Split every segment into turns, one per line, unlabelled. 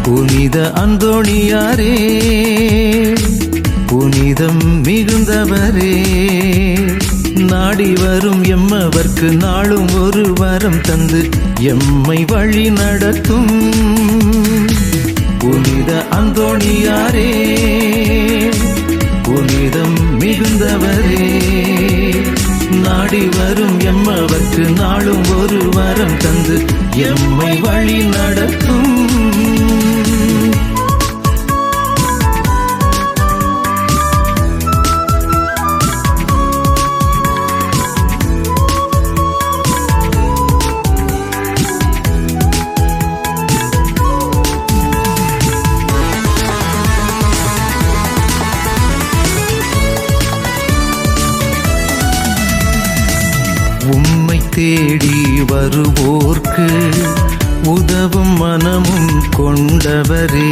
புனித அந்தோணியாரே, புனிதம் மிகுந்தவரே, நாடி வரும் எம்மவர்க்கு நாளும் ஒரு வரம் தந்து எம்மை வழி நடத்தும் புனித அந்தோணியாரே, புனிதம் மிகுந்தவரே, நாடி வரும் எம்மவர்க்கு நாளும் ஒரு வரம் தந்து எம்மை வழி நடத்தும். உம்மை தேடி வருவோர்க்கு உதவும் மனமும் கொண்டவரே,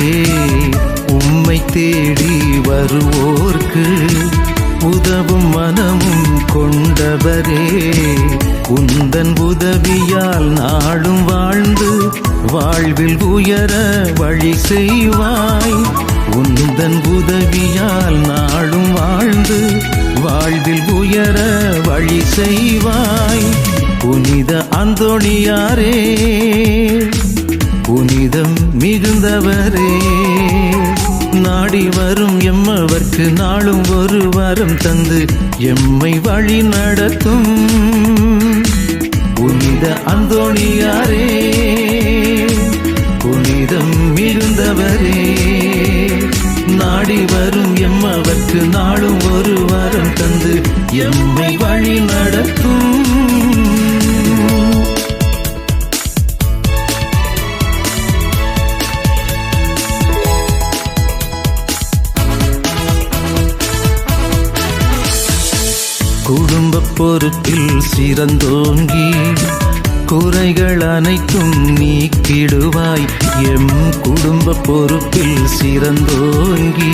உம்மை தேடி வருவோர்க்கு உதவும் மனமும் கொண்டவரே, உந்தன் உதவியால் நாளும் வாழ்ந்து வாழ்வில் உயர வழி செய்வாய், உந்தன் உதவியால் நாளும் வாழ்ந்து வாழ்வில் உயர வழி செய்வாய். புனித அந்தோணியாரே, புனிதம் மிகுந்தவரே, நாடி வரும் எம்மவர்க்கு நாளும் ஒரு வரம் தந்து எம்மை வழி நடத்தும் புனித அந்தோணியாரே, புனிதம் மிகுந்தவரே, நாடி வரும் எம்மவர்க்கு நாளும் ஒரு வரம் தந்து எம்மை வழி நடத்தும். குடும்ப பொறுப்பில் சிறந்தோங்கி குறைகள் அனைத்தும் நீக்கிடுவாய், எம் குடும்ப பொறுப்பில் சிறந்தோங்கி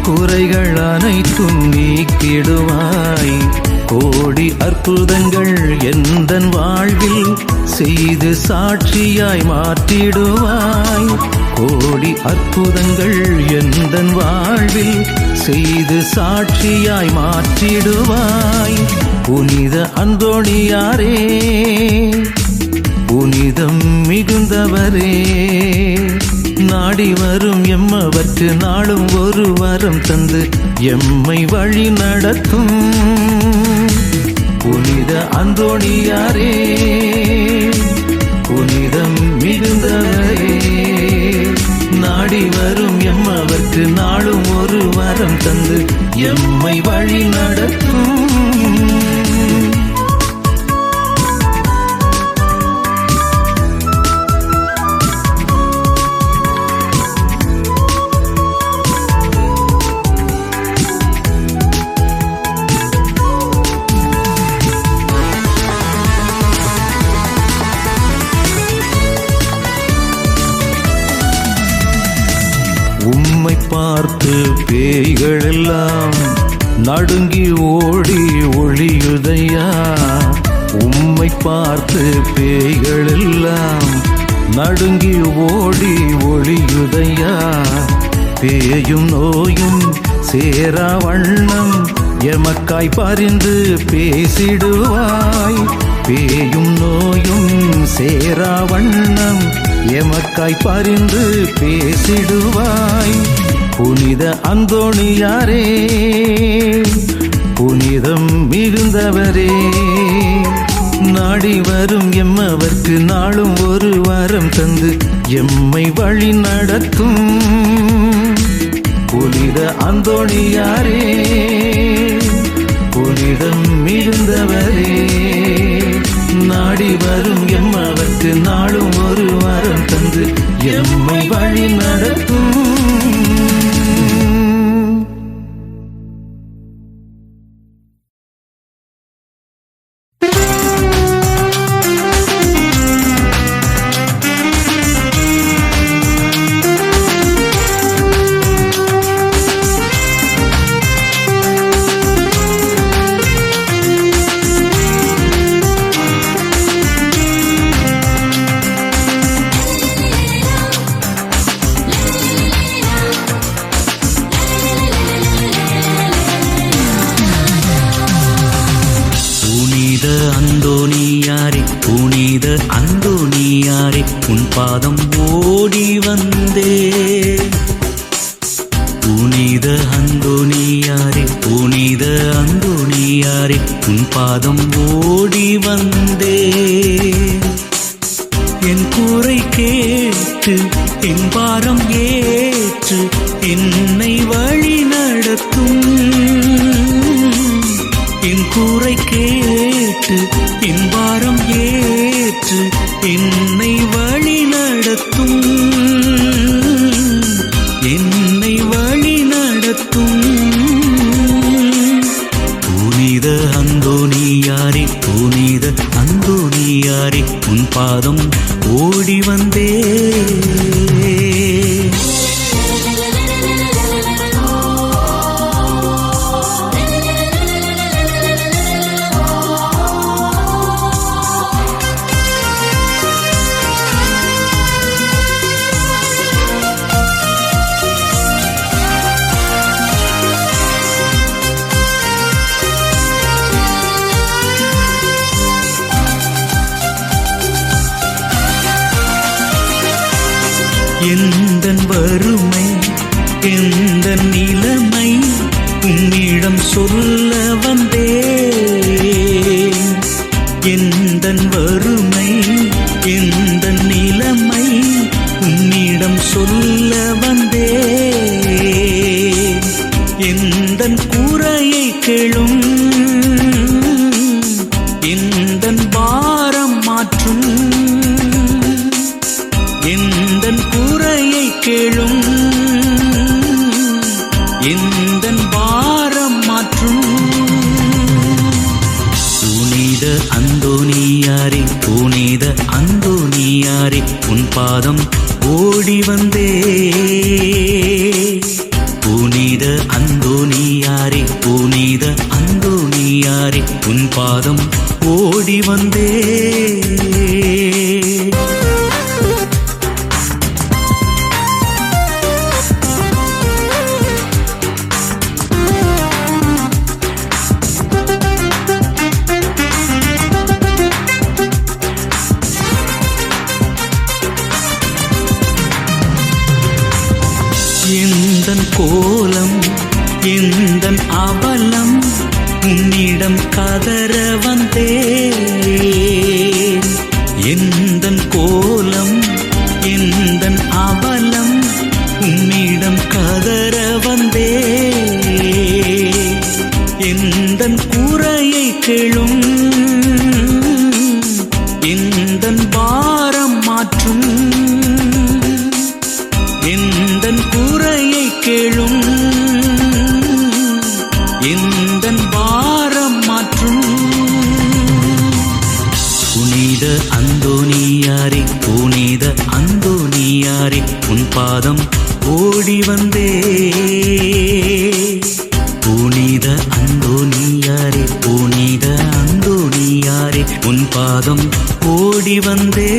குறைகள் அனைத்தும் நீக்கிடுவாய். கோடி அற்புதங்கள் எந்தன் வாழ்வில் செய்து சாட்சியாய் மாற்றிடுவாய், கோடி அற்புதங்கள் எந்தன் வாழ்வில் செய்து சாட்சியாய் மாற்றிடுவாய். புனித அந்தோணியாரே, புனிதம் மிகுந்தவரே, நாடி வரும் எம்மவர்க்கு நாளும் ஒரு வரம் தந்து எம்மை வழி நடத்தும் புனித அந்தோணியாரே, புனிதம் மிகுந்தவரே, நாடி வரும் எம்மவர்க்கு நாளும் ஒரு வரம் தந்து எம்மை வழி நடத்தும். உம்மை பார்த்து பேய்கள் எல்லாம் நடுங்கி ஓடி ஒளியுதையா, உம்மை பார்த்து பேய்கள் எல்லாம் நடுங்கி ஓடி ஒளியுதையா, பேயும் நோயும் சேரா வண்ணம் எமக்காய் பரிந்து பேசிடுவாய், பேயும் நோயும் சேரா வண்ணம் எமக்காய் பரிந்து பேசிடுவாய். புனித அந்தோணியாரே, புனிதம் மிகுந்தவரே, நாடி வரும் எம்மவர்க்கு நாளும் ஒரு வரம் தந்து எம்மை வழி நடத்தும் புனித அந்தோணியாரே, புனிதம் மிகுந்தவரே, நாடி வரும் எம்மவர்க்கு நாளும் ஒரு வரம் தந்து எம்மை வழி நடத்தும்.
உன் பாதம் ஓடி வந்தே. புனித அந்தோணியாரே புனித அந்தோணியாரே உன் பாதம் ஓடி வந்தே. என் கூரை கேட்டு என் பாரம் ஏற்று என்னை வழி நடத்தும். என் கூரை கேட்டு என் பாரம் ஏற்று என்னை வழி நடத்தும். என்னை வழி நடத்தும். புனித அந்தோணியாரே புனித அந்தோணியாரே உன் பாதம் ஓடி வந்தே. எந்தன் வறுமை எந்தன் நிலைமை உன்னிடம் சொல்ல வந்தேன். எந்தன் வறுமை எந்தன் நிலைமை உன்னிடம் சொல்ல வந்தேன். எந்தன் கூரையை கேளும் எந்தன் பாரம் மாற்றும். எந்தன் கூரையை கேளும் எந்தன் பாரம் மாற்றும். புனித அந்தோணியாரே புனித அந்தோணியாரே உன் பாதம் ஓடி வந்தே. புனித அந்தோணியாரே புனித அந்தோணியாரே உன் பாதம் ஓடி வந்தே. எந்தன் கோலம் எந்தன் அவலம் உன்னிடம் கதற வந்தேன். எந்தன் கோலம் எந்தன் அவலம் உன்னிடம் கதற வந்தேன். எந்தன் கூரையை கேளும் எந்தன் பாரம் மாற்றும். எந்தன் கூரையை கேளும் எந்தன் பாரம் மாற்றும். புனித அந்தோணியாரே புனித அந்தோணியாரே உன் பாதம் ஓடி வந்தே. புனித அந்தோணியாரே புனித அந்தோணியாரே உன் பாதம் ஓடி வந்தே.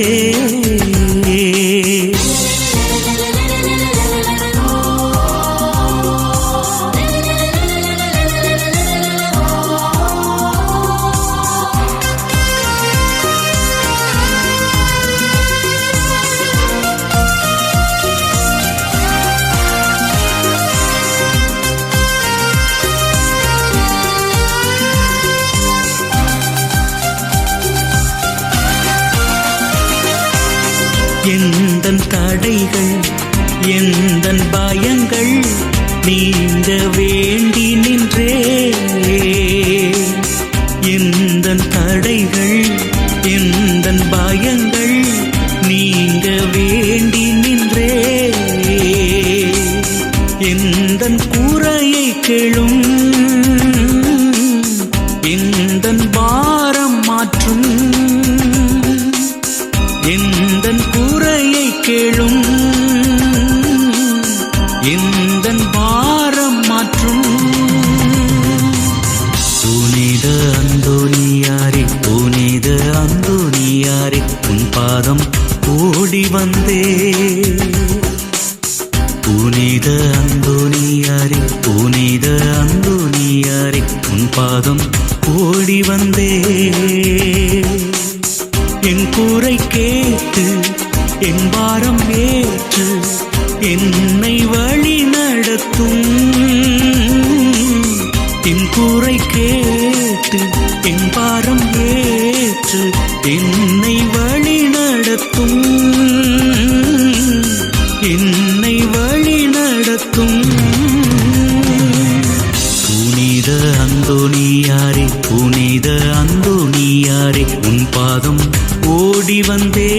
எந்தன் தடைகள் எந்தன் பயங்கள் நீங்க வேண்டி நின்றே. எந்தன் தடைகள் எந்தன் பயங்கள் நீங்க வேண்டி நின்றே. எந்தன் கூரையை கேளும் எந்தன் பாரம் மாற்றும். எந்தன் கூரையை கேளும் எந்தன் பாரம் மாற்றும். புனித அந்தோணியாரே புனித அந்தோணியாரே உன் பாதம் ஓடி வந்தே. புனித அந்தோணியாரே புனித அந்தோணியாரே உன் பாதம் ஓடி வந்தே. என் கூரை கேட்டு என் பாரம் ஏற்று என்னை வழி நடத்தும். என் கூரை கேட்டு என் பாரம் ஏற்று என்னை வழி நடத்தும். என்னை வழி நடத்தும். புனித அந்தோணியாரே, புனித அந்தோணியாரே, உன் பாதம் ஓடி வந்தே.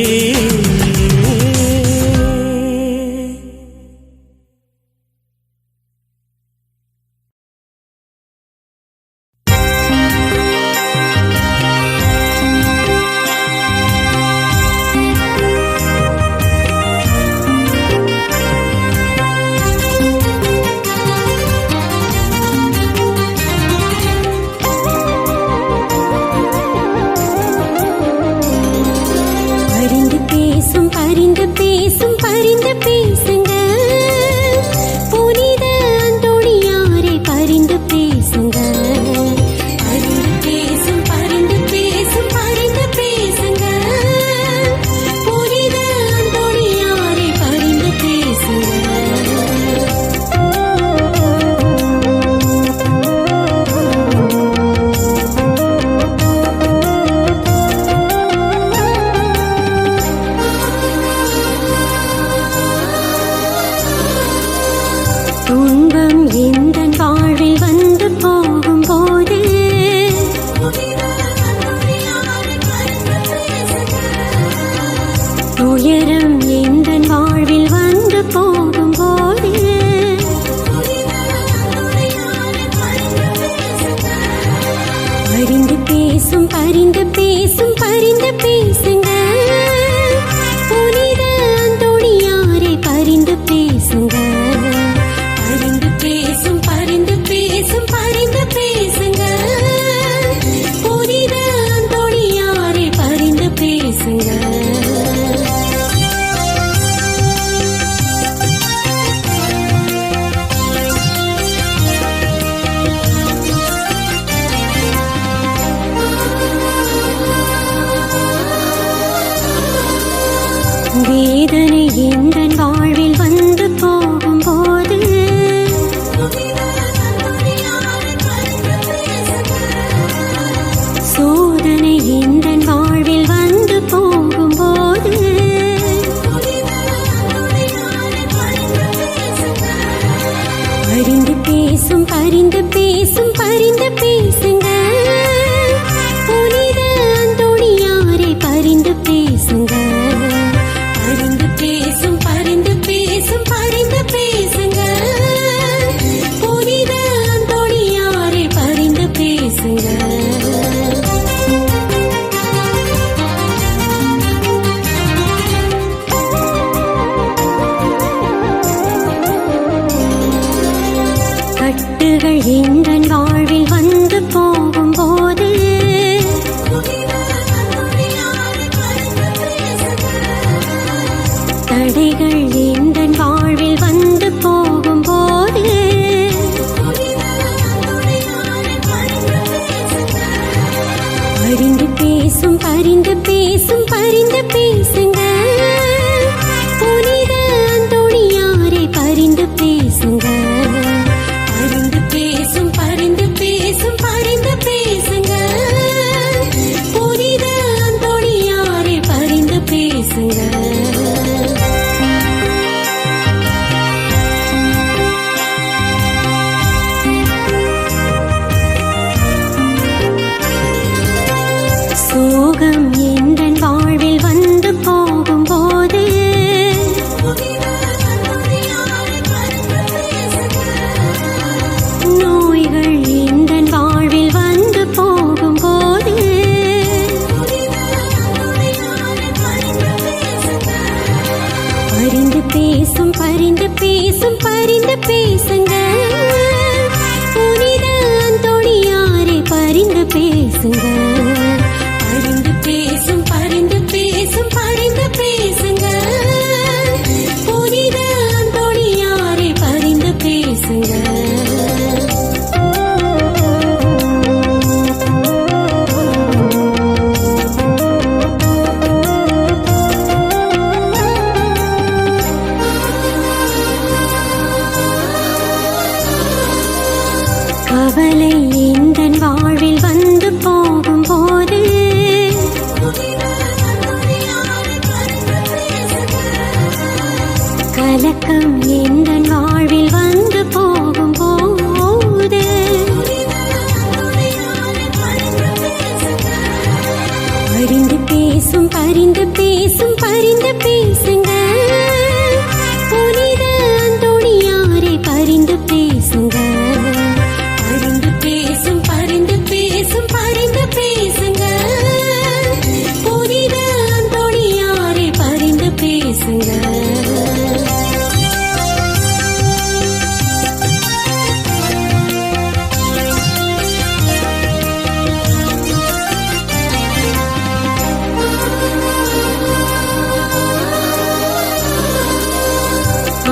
வேதனை எந்தன் வாழ்வில் வந்து போகும்போது சோதனை எந்தன் வாழ்வில் வந்து போகும்போது பரிந்து பேசும் பரிந்து பேசும் பரிந்து பேசுங்க புனித அந்தோணியாரே பரிந்து பேசுங்க பரிந்து பேசும் பரிந்து பேசும் பரிந்து பேசுங்க புனித அந்தோணியாரே பரிந்து பேசுங்க கட்டுகள் எந்தன் வாழ்வில் வந்து போகும்போது தடைகள் எந்தன் வாழ்வில் வந்து போகும்போது பரிந்து பேசும் பரிந்து பேசும் பரிந்து பேசுங்க புனித அந்தோணியாரே பரிந்து பேசுங்க பரிந்து பேசும் பரிந்து பேசும் பரிந்து பேசுங்க புனித அந்தோணியாரே பரிந்து பேசுங்க சோகம் எந்தன் வாழ்வில் வந்து போகும்போது நோய்கள் எந்தன் வாழ்வில் வந்து போகும்போது பரிந்து பேசும் பரிந்து பேசும் பரிந்து பேசுங்க புனித அந்தோணியாரே பரிந்து பேசுங்க பரிந்து பேசும் பரிந்து பேசும் பரிந்து பேசுங்க புனித அந்தோணியாரே பரிந்து பேசுங்க கலக்கம் எந்தன் வாழ்வில் வந்து போகும் போது பரிந்து பேசும் பரிந்து பேசும் பரிந்து பேசுங்க புனித அந்தோணியாரே பரிந்து பேசுங்க பரிந்து பேசும் பரிந்து பேசும் பரிந்து பேசுங்க புனித அந்தோணியாரே பரிந்து பேசுங்க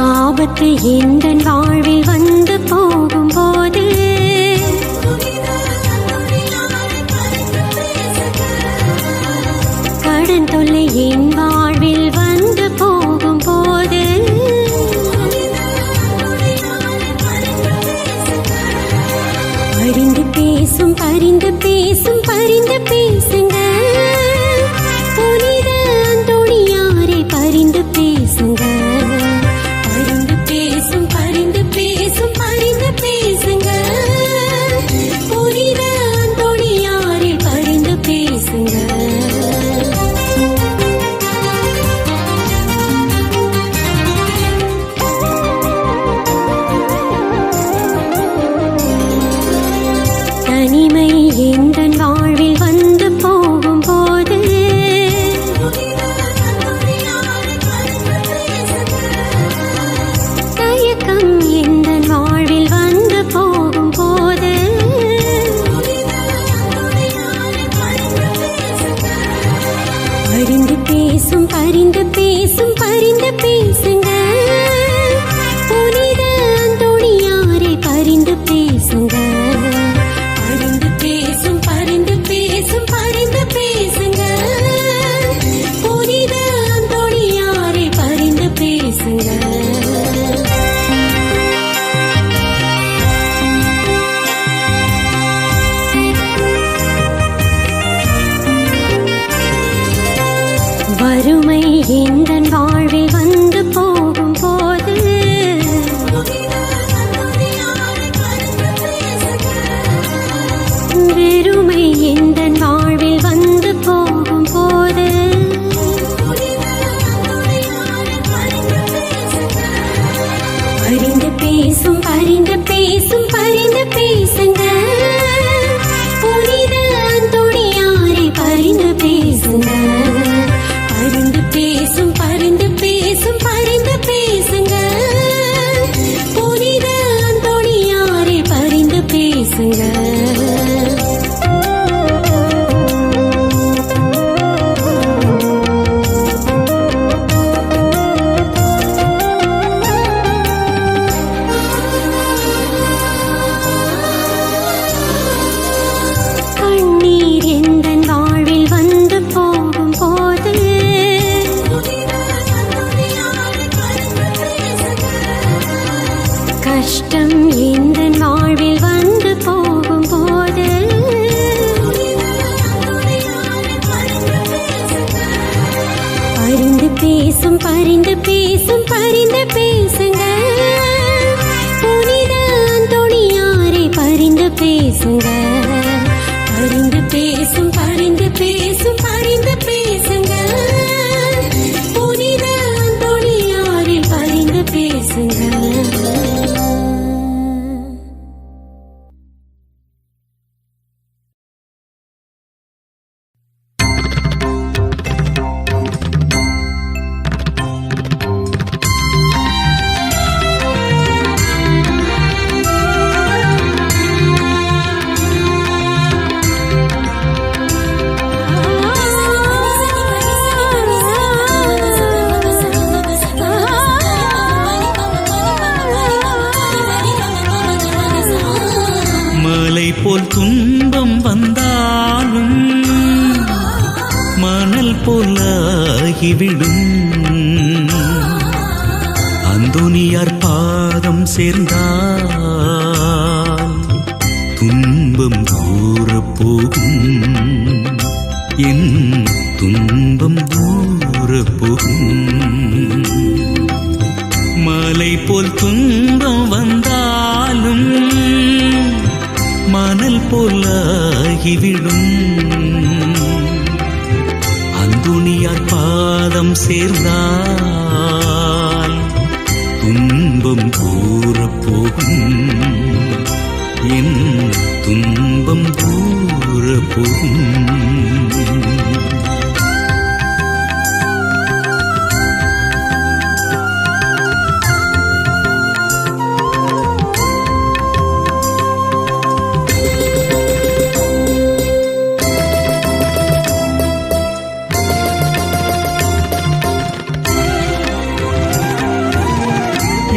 ஆபத்து எந்தன் வாழ்வில் வந்து போகும்போது கடன் தொல்லை என் வாழ்வில் வந்து போகும்போது பரிந்து பேசும் பரிந்து பேசும் பரிந்து பேசுங்க புனித அந்தோணியாரே பரிந்து பேசுங்க பரிந்து பேசும் பரிந்து பேசும் பரிந்து பேசுங்க புனித அந்தோணியாரே பரிந்து பேசுங்க தனிமை எந்தன் வாழ்வில் வந்து போகும்போது தயக்கம் எந்தன் வாழ்வில் வந்து போகும்போது பரிந்து பேசும் பரிந்து பேசும் பரிந்து பேசுங்க புனித அந்தோணியாரே பரிந்து பேசுங்க பரிந்து பேசும் பரிந்து பேசும் பரிந்து பேசுங்க புனித அந்தோணியாரே பரிந்து பேசுங்க வறுமை எந்தன் வாழ்வில் வந்து போகும்போது வெறுமை எந்தன் வாழ்வில் வந்து போகும்போது பரிந்து பேசும் பரிந்து பேசும் பரிந்து பேசுங்க புனித அந்தோணியாரே பரிந்து பேசுங்க பரிந்து பேசும் பரிந்து பேசும் பரிந்து பேசுங்க புனித அந்தோணியாரே பரிந்து பேசுங்க கண்ணீர் எந்தன் வாழ்வில் வந்து போகும்போது கஷ்டம் எந்தன் வாழ்வில் வந்து போகும்போது பரிந்து பேசும் பரிந்து பேசும் பரிந்து பேசுங்க புனித அந்தோணியாரே பரிந்து பேசுங்க பரிந்து பேசும் பரிந்து பேசும் பரிந்து பேசுங்க புனித அந்தோணியாரே பரிந்து பேசுங்க
போல் துன்பம் வந்தாலும் மணல் போலாகிவிடும். அந்தோனியார் பாதம் சேர்ந்தால் துன்பம் தூரப் போகும், என் துன்பம் தூரப் போகும். மலை போல் துன்பம் வந்தாலும் மணல் போலாகிவிடும். அந்தோணியார் பாதம் சேர்ந்தால் துன்பம் தூரப் போகும். என் துன்பம் தூரப் போகும்.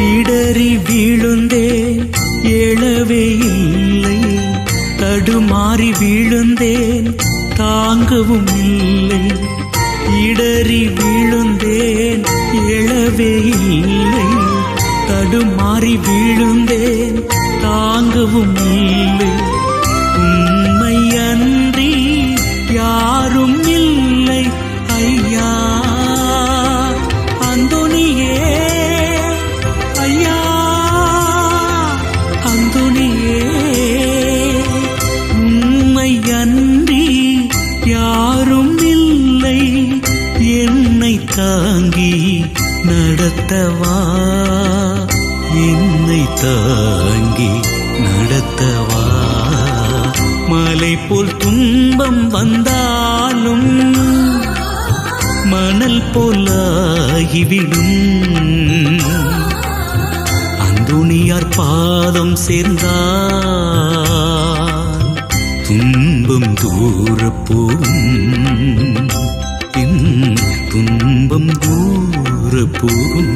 இடறி வீழுந்தேன் எழவே இல்லை, தடுமாறி வீழுந்தேன் தாங்கவும் இல்லை. இடறி வீழுந்தேன் எழவே இல்லை, தடுமாறி வீழுந்தேன் தாங்கவும் இல்லை. உம்மை அன்றி யாரும் இல்லை ஐயா. அந்தோணியே ஐயா, அந்தோணியே, உம்மை அன்றி யாரும் இல்லை என்னை தாங்கி நடத்தவா, என்னை தாங்கி நடத்தவா. மலை போல் துன்பம் வந்தாலும் மணல் போலாகிவிடும். அந்தோணியார் பாதம் சேர்ந்தால் துன்பம் தூரப் போகும். என் துன்பம் தூரப் போகும்.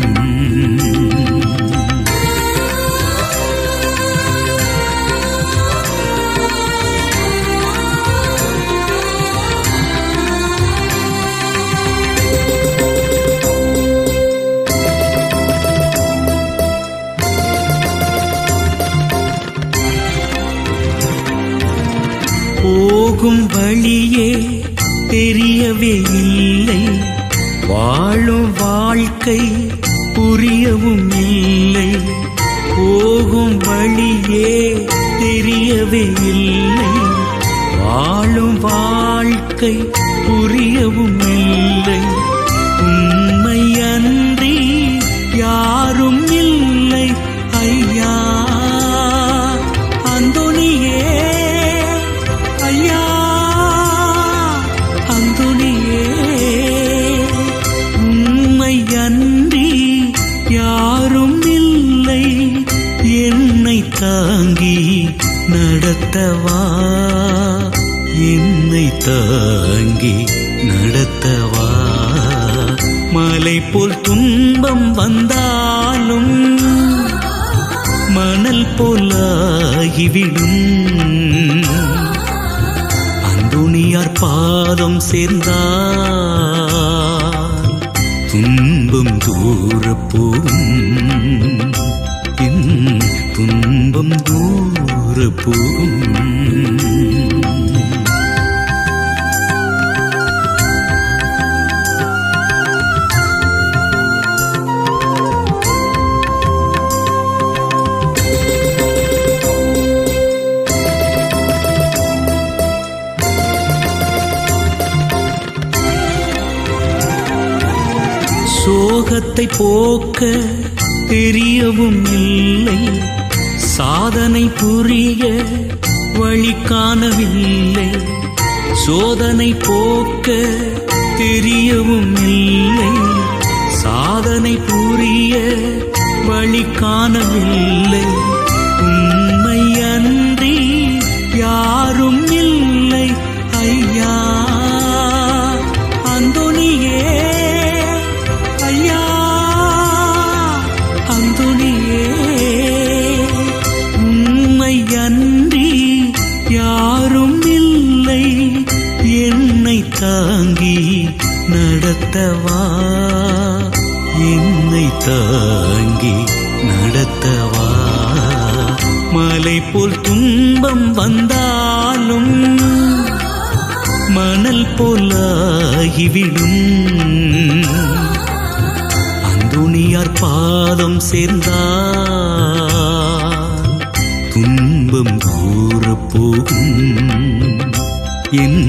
போகும் வழியே தெரியவே இல்லை, வாழும் வாழ்க்கை புரியவும் இல்லை. போகும் வழியே தெரியவே இல்லை, வாழும் வாழ்க்கை புரியவும் இல்லை. உம்மை அன்றி யாரும் இல்லை ஐயா. அந்தோணியே ஐயா, அந்தோணியே, உம்மை அன்றி யாரும் இல்லை என்னை தாங்கி நடத்தவா, என்னை தாங்கி நடத்தவா. மலை போல் துன்பம் வந்தாலும் மணல் போலாகிவிடும். அந்தோணியார் பாதம் சேர்ந்தால் துன்பம் தூரப் போகும். என் துன்பம் தூரப் போகும். சோகத்தை போக்க தெரியவும் இல்லை, சாதனை புரிய வழி காணவில்லை. சோதனை போக்க தெரியவும் இல்லை, சாதனை புரிய வழி காணவில்லை. உம்மை அன்றி யாரும் இல்லை ஐயா. அந்தோணியே ஐயா, அந்தோணியே, உம்மை அன்றி யாரும் இல்லை என்னை தாங்கி நடத்தவா, என்னை தாங்கி நடத்தவா. மலை போல் துன்பம் வந்தாலும் மணல் போலாகிவிடும். அந்தோணியார் பாதம் சேர்ந்தால் துன்பம் தூரப் போகும், என்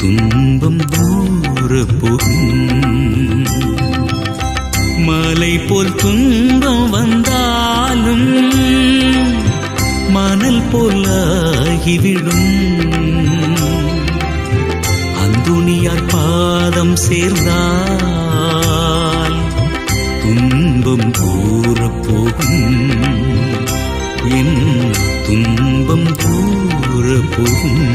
துன்பம் தூரப் போகும். மலை போல் துன்பம் வந்தாலும் மணல் போலாகிவிடும். அந்துணியார் பாதம் சேர்ந்தால் துன்பம் தூரப் போகும், என் துன்பம் தூரப் போகும்.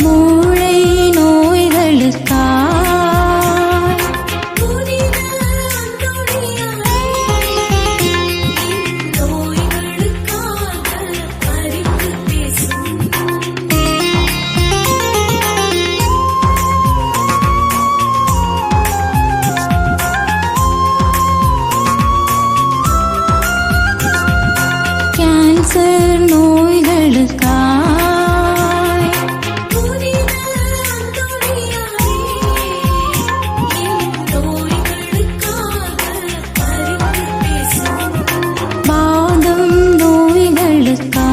மூளை நோய்களுக்கா கேன்சர் நோய்களுக்கா வாதம் நோய்களுக்கா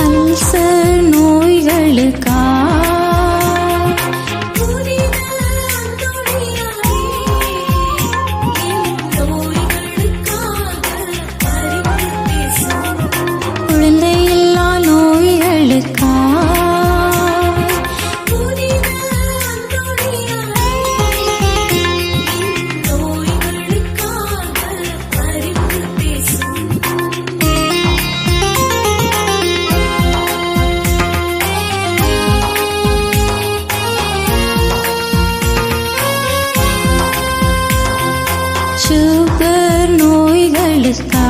அல்சர் நோய்களுக்கா குழந்தையில்லா நோய்களுக்கா சுகர் நோய்களுக்கா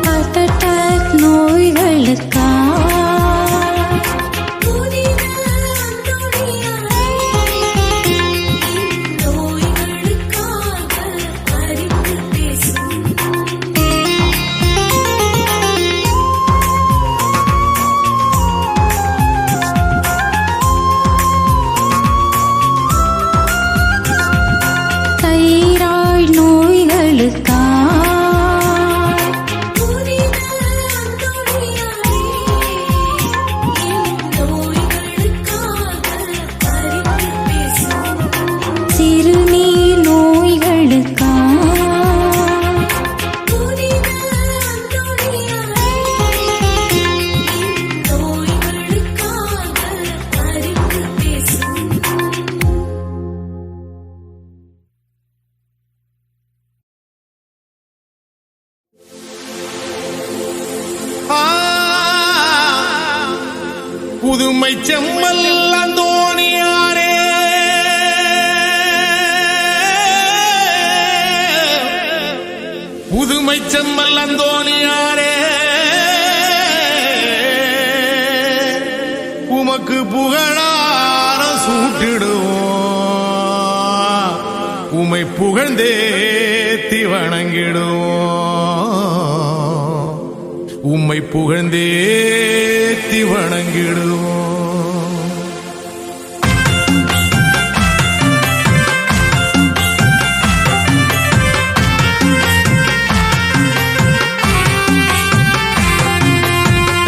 ஹார்ட் அட்டாக் நோய்களுக்கா தைராய்டு நோய்களுக்கா சிறுநீர் நோய்களுக்கா
புதுமை செம்மல் அந்தோணியாரே புதுமை செம்மல் அந்தோணியாரே உமக்கு புகழார சூட்டிடுவோம் உமை புகழ்ந்தேத்தி வணங்கிடுவோம் உம்மை புகழ்ந்தேத்தி வணங்கிடுவோம்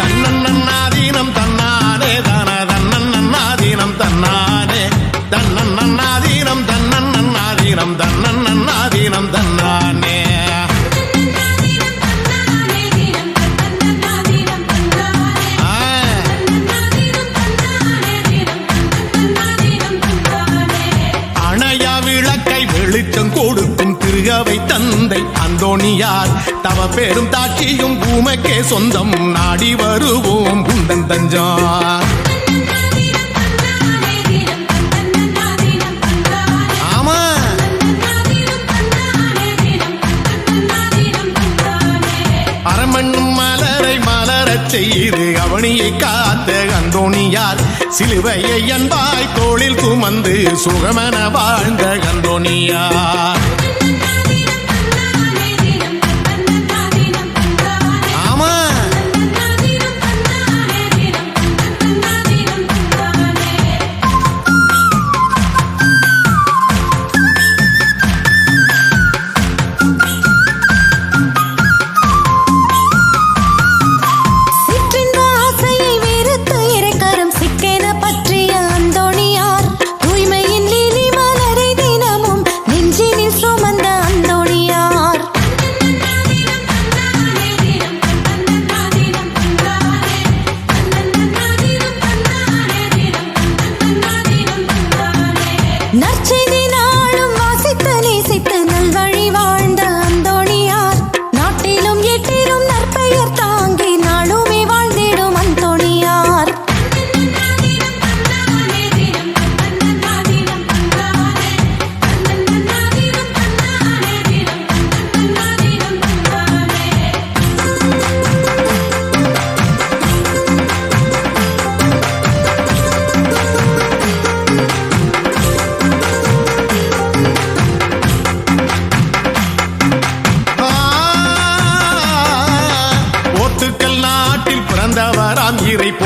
தன்னன்னாதீனம் தன்னானே தன தன்னன்னாதீனம் தன்னானே தன்னன்னாதீனம் தன்னன்னாதீனம் தன்னன்னாதீனம் தன்னானே வெளிச்சம் கொடுக்கும் திருகவை தந்தை அந்தோணியார் தவ பெரும் தாட்சியும் பூமைக்கே சொந்தம் நாடி வருவோம் குண்டன் தஞ்சார் ஆமா அரமண்ணும் மலரை மலரச் செய்து அவனியை காத்த அந்தோணியார் சிலுவையை அன்பாய் தோளில் சுமந்து சுகமன வாழ்ந்த அந்தோணியார் ஆமா
சிற்றின்ப ஆசையை வெறுத்து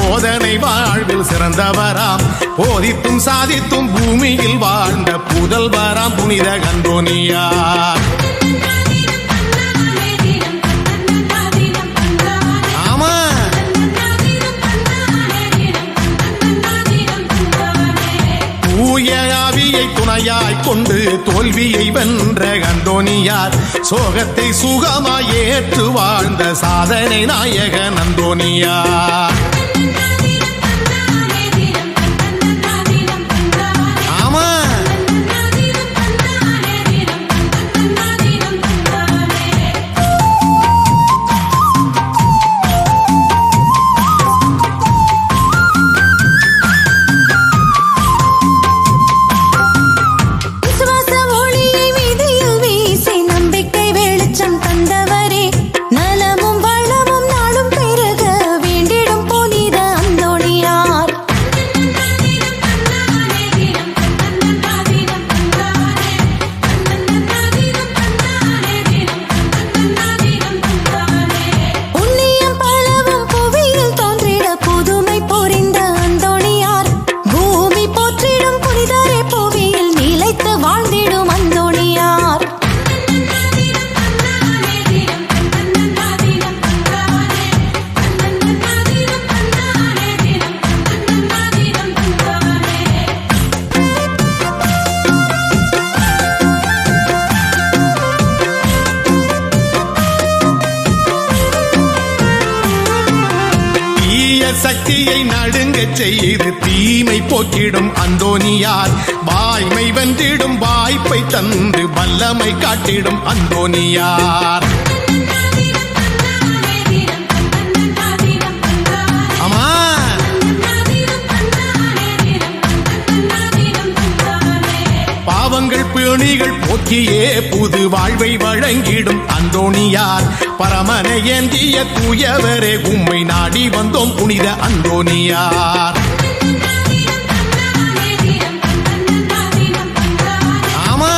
போதனை வாழ்வில் சிறந்தவராம் போதித்தும் சாதித்தும் பூமியில் வாழ்ந்த புதல்வராம் புனித அந்தோனியார். ஆமா, தூய ஆவியை துணையாய் கொண்டு தோல்வியை வென்ற அந்தோனியார் சோகத்தை சுகமாய் ஏற்று வாழ்ந்த சாதனை நாயகன் அந்தோனியார். ஆமா, சக்தியை நடுங்க செய்து தீமை போக்கிடும் அந்தோனியார் வாய்மை வென்றிடும் வாய்ப்பை தந்து வல்லமை காட்டிடும் அந்தோனியார். ஆமா, பாவங்கள் பிணிகள் போக்கியே புது வாழ்வை வழங்கிடும் அந்தோனியார். பரமனை ஏந்திய தூயவரே உம்மை நாடி வந்தோம் புனித அந்தோனியார். ஆமா,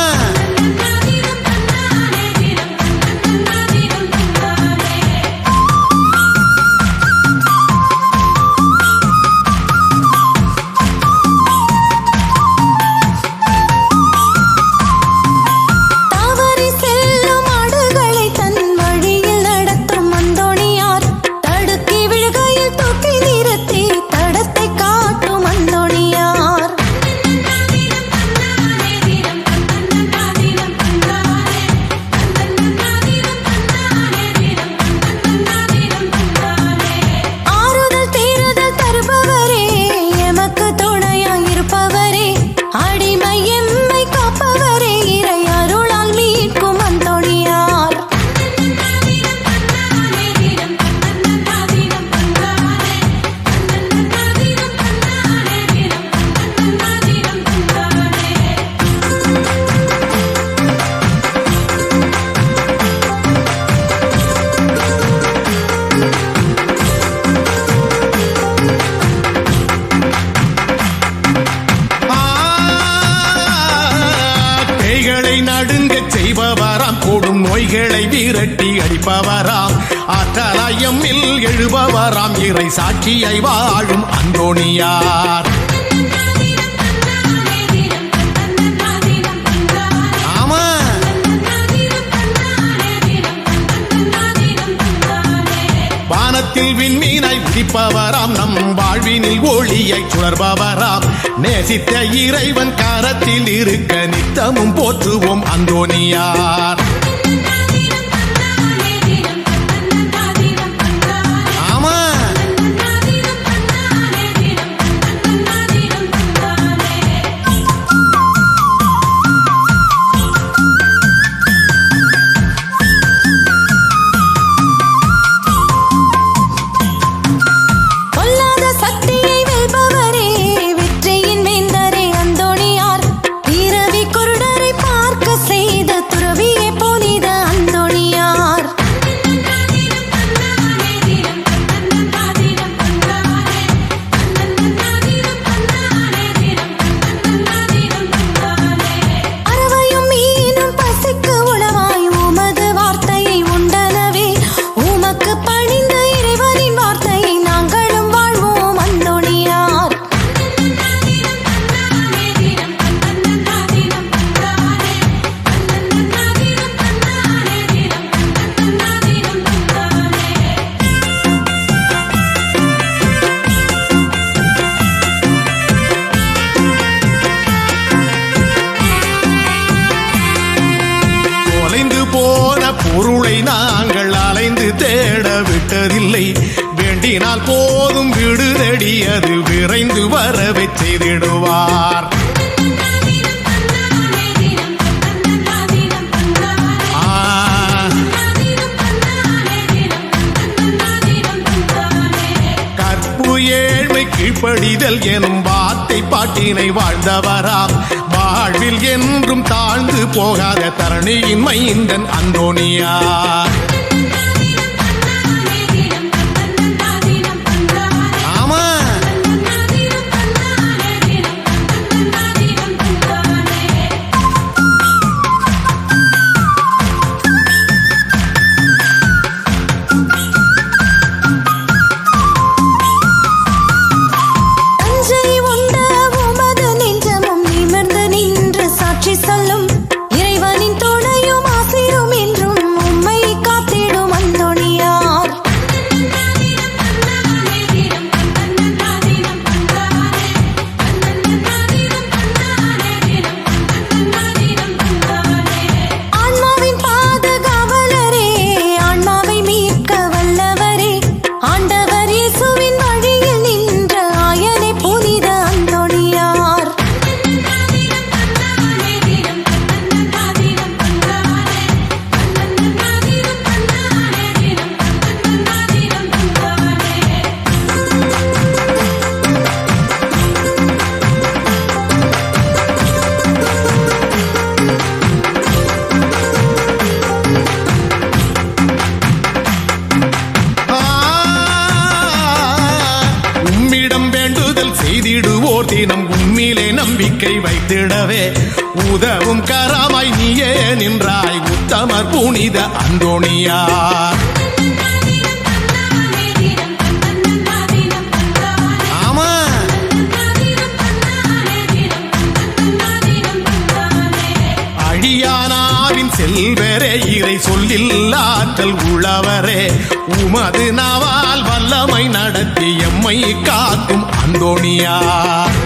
நடுங்க செய்பவராம் கூடும் நோய்களை விரட்டி அடிப்பவராம் ஆற்றலாயம் எழுபவராம் இறை சாட்சியை வாழும் அந்தோனியார். ஆமா, வானத்தில் விண்மீனாய் உதிப்பவராம் நம் வாழ்வினில் ஒளியை சுடர்பவராம் நேசித்த இறைவன் கரத்தில் இருக்க நித்தமும் போற்றுவோம் அந்தோனியார். ஆமா,
துறவியை
அது விரைந்து வரவை செய்திடுவார். கற்பு ஏழ்மை கீழ்ப்படிதல் எனும் வார்த்தை பாட்டினை வாழ்ந்தவராம். வாழ்வில் என்றும் தாழ்ந்து போகாத தரணியின் மைந்தன் அந்தோணியார். செய்திடுவோர் தினம் உம்மிலே நம்பிக்கை வைத்திடவே உதவும் கரமாய் நீயே நின்றாய் உத்தமர் புனித அந்தோணியார். அழியானாவின் செல்வரே இறை சொல்லில் ஆற்றல் உளவரே உமது நாவால் வல்லமை நடத்தி எம்மை காக்கும் அந்தோணியார்.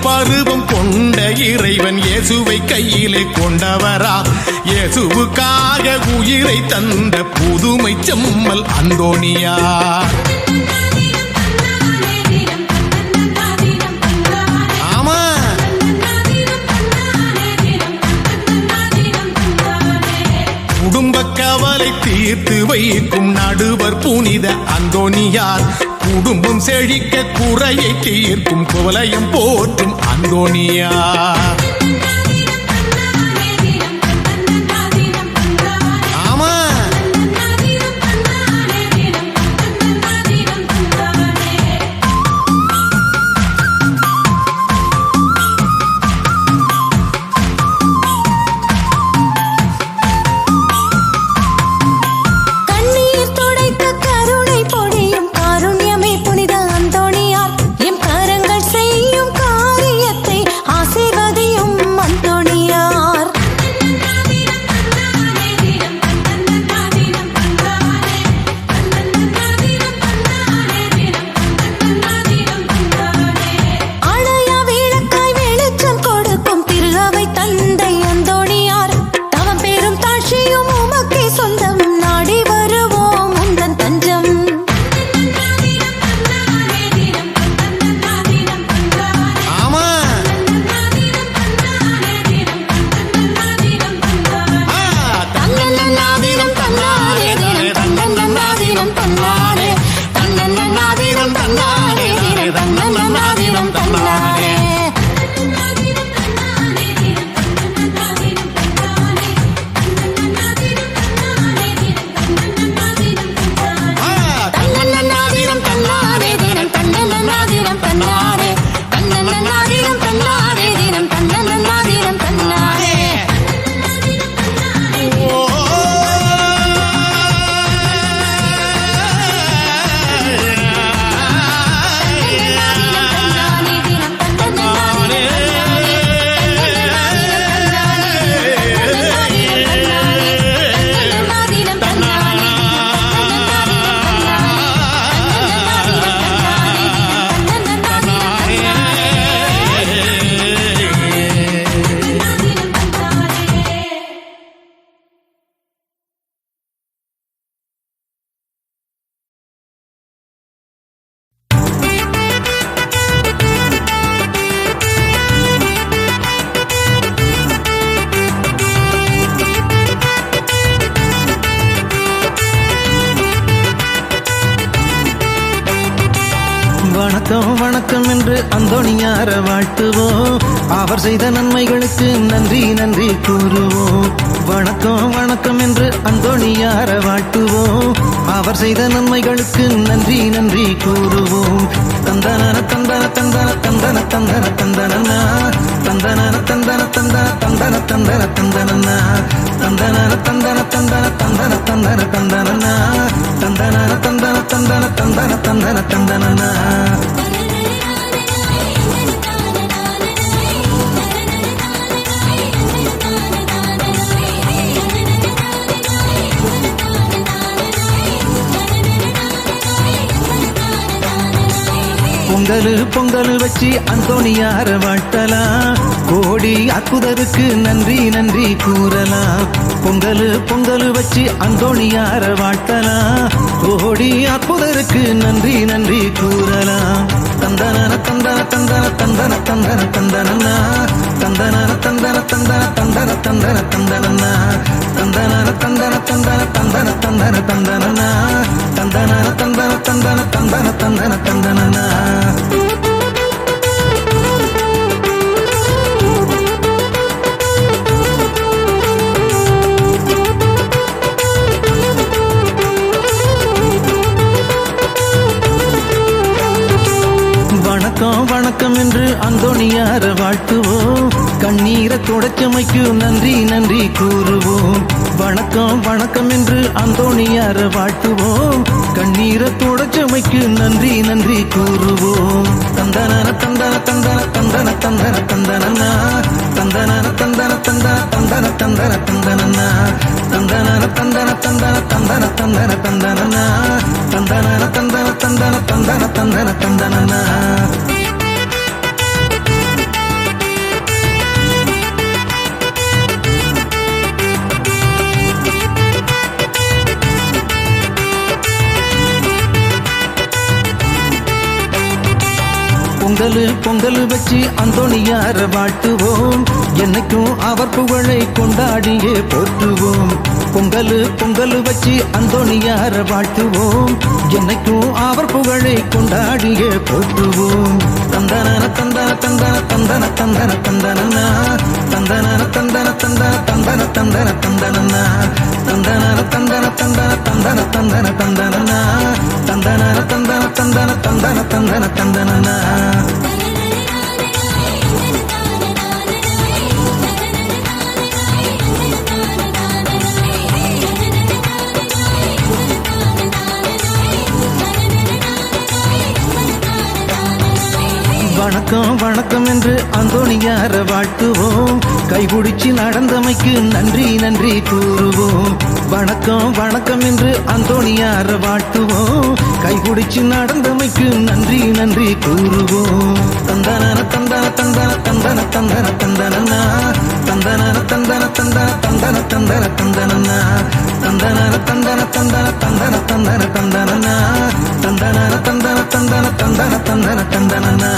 பருவம் கொண்ட இறைவன் இயேசுவை கையிலே கொண்டவரா இயேசுவுக்காக உயிரை தந்த புதுமை செம்மல் அந்தோணியார். ஆமா, குடும்ப கவலை தீர்த்து வைக்கும் நடுவர் புனித அந்தோணியார். குடும்பம் செழிக்க குறையை தீர்க்கும் குவலயம் போற்றும் அந்தோணியார். ஆமா,
புனித அந்தோணியார் எம் கரங்கள் செய்யும் காரியத்தை ஆசீர்வதியும் தன்னாரே தன்னன்னாதினம் தன்னாரே தினம் தன்னன்னாதினம் தன்னாரே
வணக்கம் வணக்கம் என்று அந்தோணியார வாழ்த்துவோம். அவர் செய்த நன்மைகளுக்கு நன்றி நன்றி கூறுவோம். வணக்கம் வணக்கம் என்று அந்தோணியார வாழ்த்துவோம். அவர் செய்த நன்மைகளுக்கு நன்றி நன்றி கூறுவோம். தந்தன தந்தன தந்தன தந்தன தந்தன தந்தனா தந்தன தந்தன தந்தன தந்தன தந்தன தந்தனா தந்தன தந்தன தந்தன தந்தன தந்தன தந்தனா தந்தன தந்தன தந்தன தந்தன தந்தன தந்தனா பொங்கலு வச்சு அந்தோணியார வாழ்த்தலாம். கோடி அற்புதருக்கு நன்றி நன்றி கூறலாம். பொங்கலு வச்சு அந்தோணியார வாழ்த்தலாம். கோடி அற்புதருக்கு நன்றி நன்றி கூறலாம். தந்தன தந்தன தந்தன தந்தன தந்தன தந்தனா தந்தன தந்தன தந்தன தந்தன தந்தன தந்தனா தந்தன தந்தன தந்தன தந்தன தந்தன தந்தனா தந்தன தந்தன தந்தன தந்தன தந்தன தந்தனா வணக்கம் என்று அந்தோணியார வாழ்த்துவோம். கண்ணீரை துடைச்சமைக்கு நன்றி நன்றி கூறுவோம். வணக்கம் என்று அந்தோணியார வாழ்த்துவோம். கண்ணீரை துடைச்சமைக்கு நன்றி நன்றி கூறுவோம். தந்தன தந்தன தந்தன தந்தன தந்தன தந்தனா தந்தன தந்தன தந்தன தந்தன தந்தன தந்தனா தந்தன தந்தன தந்தன தந்தன தந்தன தந்தனா தந்தன தந்தன தந்தன தந்தன தந்தன தந்தனா பொங்கலு வச்சு அந்தோணியார வாழ்த்துவோம். என்னைக்கும் அவர் புகழை கொண்டாடியே போற்றுவோம். பொங்கலு வச்சு அந்தோணியார வாழ்த்துவோம். என்னைக்கும் அவர் புகழை கொண்டாடியே போற்றுவோம். தந்தன தந்தன தந்தன தந்தன தந்தன தந்தனா தந்தன தந்தன தந்தன தந்தன தந்தன தந்தனா தந்தன தந்தன தந்தன தந்தன தந்தன தந்தனா தந்தன தந்தன தந்தன தந்தன தந்தன தந்தனா வணக்கம் என்று அந்தோணியார வாழ்த்துவோம். கைபிடிச்சு நடந்தமைக்கு நன்றி நன்றி கூறுவோம். வணக்கம் என்று அந்தோணியார வாழ்த்துவோம். கைபிடிச்சு நடந்தமைக்கு நன்றி நன்றி கூறுவோம். தந்தன தந்தன தந்தன தந்தன தந்தன தந்தனா தந்தன தந்தன தந்தன தந்தன தந்தன தந்தனா தந்தன தந்தன தந்தன தந்தன தந்தன தந்தனா தந்தன தந்தன தந்தன தந்தன தந்தன தந்தனா